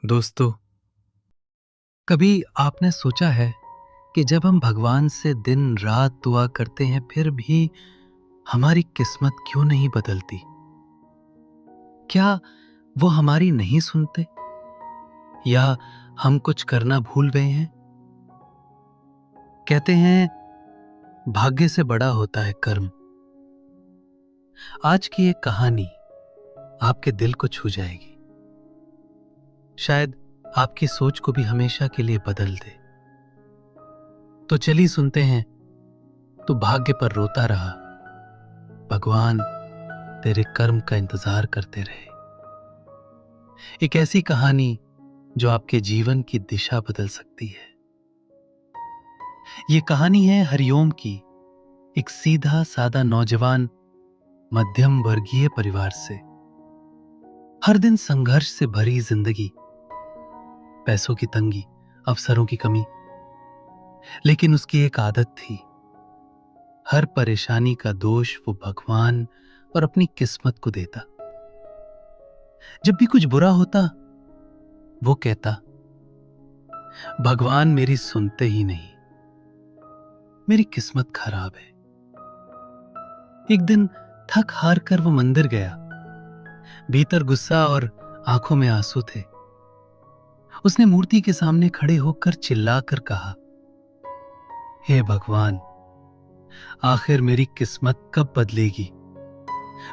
दोस्तों, कभी आपने सोचा है कि जब हम भगवान से दिन रात दुआ करते हैं फिर भी हमारी किस्मत क्यों नहीं बदलती? क्या वो हमारी नहीं सुनते या हम कुछ करना भूल गए हैं? कहते हैं भाग्य से बड़ा होता है कर्म। आज की एक कहानी आपके दिल को छू जाएगी, शायद आपकी सोच को भी हमेशा के लिए बदल दे। तो चलिए सुनते हैं। तू भाग्य पर रोता रहा, भगवान तेरे कर्म का इंतजार करते रहे। एक ऐसी कहानी जो आपके जीवन की दिशा बदल सकती है। ये कहानी है हरिओम की, एक सीधा सादा नौजवान मध्यम वर्गीय परिवार से। हर दिन संघर्ष से भरी जिंदगी, पैसों की तंगी, अवसरों की कमी। लेकिन उसकी एक आदत थी, हर परेशानी का दोष वो भगवान और अपनी किस्मत को देता। जब भी कुछ बुरा होता वो कहता, भगवान मेरी सुनते ही नहीं, मेरी किस्मत खराब है। एक दिन थक हार कर वो मंदिर गया। भीतर गुस्सा और आंखों में आंसू थे। उसने मूर्ति के सामने खड़े होकर चिल्लाकर कहा, हे भगवान, आखिर मेरी किस्मत कब बदलेगी?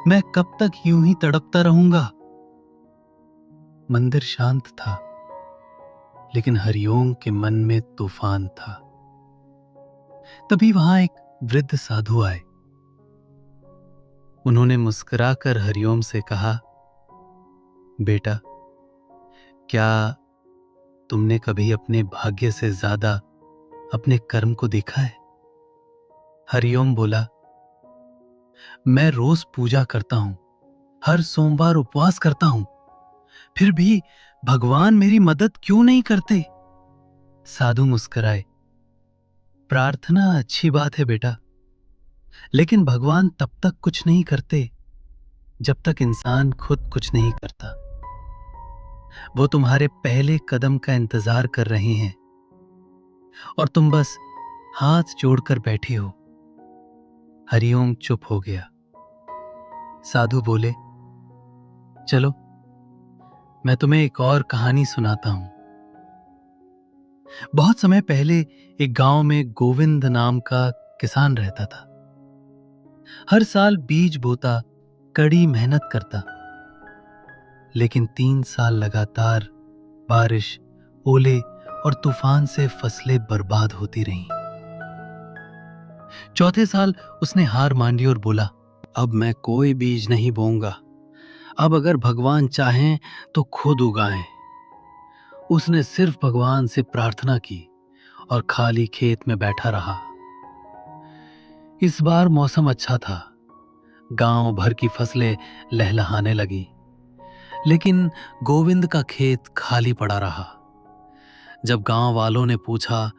मैं कब तक यूं ही तड़पता रहूंगा? मंदिर शांत था, लेकिन हरिओम के मन में तूफान था। तभी वहां एक वृद्ध साधु आए। उन्होंने मुस्कुराकर हरिओम से कहा, बेटा, क्या तुमने कभी अपने भाग्य से ज्यादा अपने कर्म को देखा है? हरिओम बोला, मैं रोज पूजा करता हूं, हर सोमवार उपवास करता हूं, फिर भी भगवान मेरी मदद क्यों नहीं करते? साधु मुस्कुराए, प्रार्थना अच्छी बात है बेटा, लेकिन भगवान तब तक कुछ नहीं करते जब तक इंसान खुद कुछ नहीं करता। वो तुम्हारे पहले कदम का इंतजार कर रहे हैं और तुम बस हाथ जोड़कर बैठे हो। हरिओम चुप हो गया। साधु बोले, चलो मैं तुम्हें एक और कहानी सुनाता हूं। बहुत समय पहले एक गांव में गोविंद नाम का किसान रहता था। हर साल बीज बोता, कड़ी मेहनत करता, लेकिन 3 साल लगातार बारिश, ओले और तूफान से फसलें बर्बाद होती रहीं। चौथे साल उसने हार मान ली और बोला, अब मैं कोई बीज नहीं बोऊंगा। अब अगर भगवान चाहें तो खुद उगाएं। उसने सिर्फ भगवान से प्रार्थना की और खाली खेत में बैठा रहा। इस बार मौसम अच्छा था, गांव भर की फसलें लहलहाने लगी, लेकिन गोविंद का खेत खाली पड़ा रहा। जब गांव वालों ने पूछा,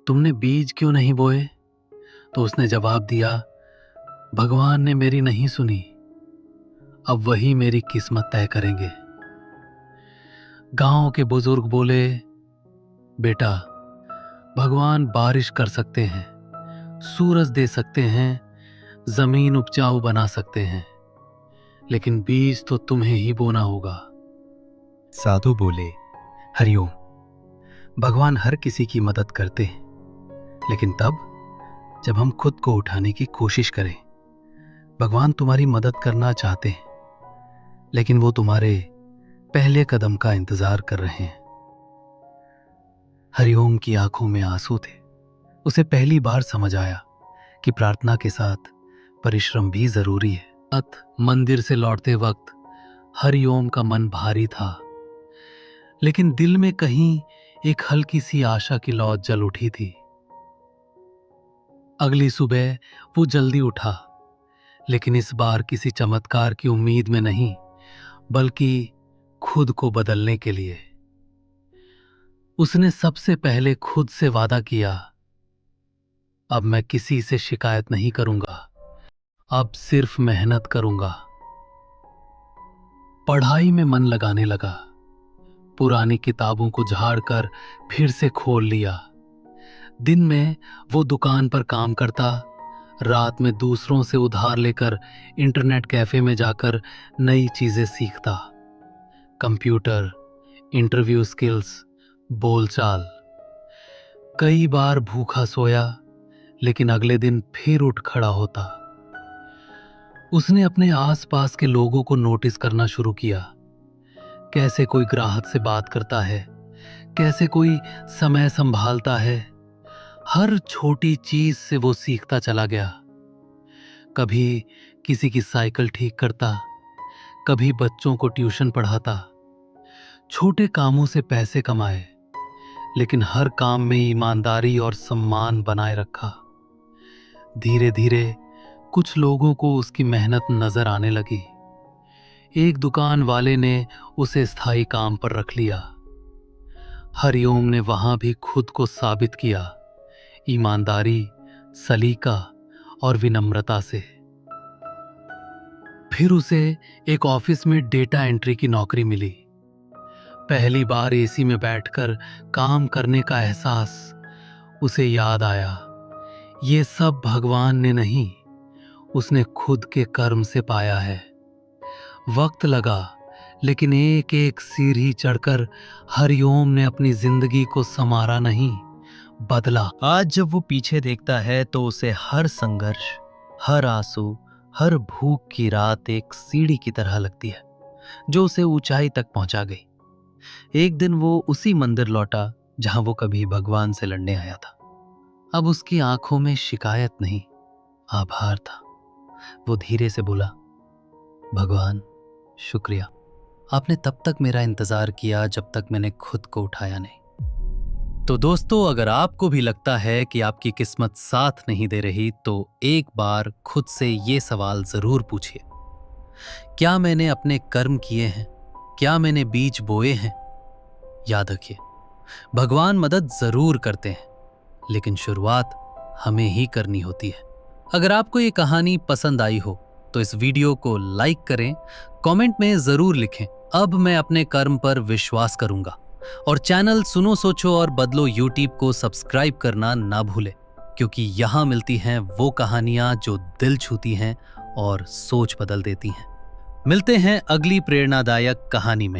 तुमने बीज क्यों नहीं बोए? तो उसने जवाब दिया, भगवान ने मेरी नहीं सुनी, अब वही मेरी किस्मत तय करेंगे। गांव के बुजुर्ग बोले, बेटा, भगवान बारिश कर सकते हैं, सूरज दे सकते हैं, जमीन उपजाऊ बना सकते हैं, लेकिन बीज तो तुम्हें ही बोना होगा। साधु बोले, हरिओम, भगवान हर किसी की मदद करते हैं, लेकिन तब जब हम खुद को उठाने की कोशिश करें। भगवान तुम्हारी मदद करना चाहते हैं, लेकिन वो तुम्हारे पहले कदम का इंतजार कर रहे हैं। हरिओम की आंखों में आंसू थे। उसे पहली बार समझ आया कि प्रार्थना के साथ परिश्रम भी जरूरी है। मंदिर से लौटते वक्त हरिओम का मन भारी था, लेकिन दिल में कहीं एक हल्की सी आशा की लौ जल उठी थी। अगली सुबह वो जल्दी उठा, लेकिन इस बार किसी चमत्कार की उम्मीद में नहीं, बल्कि खुद को बदलने के लिए। उसने सबसे पहले खुद से वादा किया, अब मैं किसी से शिकायत नहीं करूंगा, अब सिर्फ मेहनत करूंगा। पढ़ाई में मन लगाने लगा, पुरानी किताबों को झाड़कर फिर से खोल लिया। दिन में वो दुकान पर काम करता, रात में दूसरों से उधार लेकर इंटरनेट कैफे में जाकर नई चीजें सीखता। कंप्यूटर, इंटरव्यू स्किल्स, बोलचाल। कई बार भूखा सोया, लेकिन अगले दिन फिर उठ खड़ा होता। उसने अपने आसपास के लोगों को नोटिस करना शुरू किया। कैसे कोई ग्राहक से बात करता है, कैसे कोई समय संभालता है। हर छोटी चीज से वो सीखता चला गया। कभी किसी की साइकिल ठीक करता, कभी बच्चों को ट्यूशन पढ़ाता। छोटे कामों से पैसे कमाए, लेकिन हर काम में ईमानदारी और सम्मान बनाए रखा। धीरे धीरे कुछ लोगों को उसकी मेहनत नजर आने लगी। एक दुकान वाले ने उसे स्थायी काम पर रख लिया। हरिओम ने वहां भी खुद को साबित किया, ईमानदारी, सलीका और विनम्रता से। फिर उसे एक ऑफिस में डेटा एंट्री की नौकरी मिली। पहली बार एसी में बैठकर काम करने का एहसास उसे याद आया। ये सब भगवान ने नहीं, उसने खुद के कर्म से पाया है। वक्त लगा, लेकिन एक एक सीढ़ी चढ़कर हरिओम ने अपनी जिंदगी को संवारा नहीं, बदला। आज जब वो पीछे देखता है तो उसे हर संघर्ष, हर आंसू, हर भूख की रात एक सीढ़ी की तरह लगती है जो उसे ऊंचाई तक पहुंचा गई। एक दिन वो उसी मंदिर लौटा जहां वो कभी भगवान से लड़ने आया था। अब उसकी आंखों में शिकायत नहीं, आभार था। वो धीरे से बोला, भगवान शुक्रिया, आपने तब तक मेरा इंतजार किया जब तक मैंने खुद को उठाया नहीं। तो दोस्तों, अगर आपको भी लगता है कि आपकी किस्मत साथ नहीं दे रही तो एक बार खुद से ये सवाल जरूर पूछिए, क्या मैंने अपने कर्म किए हैं? क्या मैंने बीज बोए हैं? याद रखिए, भगवान मदद जरूर करते हैं, लेकिन शुरुआत हमें ही करनी होती है। अगर आपको ये कहानी पसंद आई हो तो इस वीडियो को लाइक करें, कमेंट में जरूर लिखें, अब मैं अपने कर्म पर विश्वास करूंगा। और चैनल सुनो सोचो और बदलो यूट्यूब को सब्सक्राइब करना ना भूलें, क्योंकि यहाँ मिलती हैं वो कहानियां जो दिल छूती हैं और सोच बदल देती हैं। मिलते हैं अगली प्रेरणादायक कहानी में।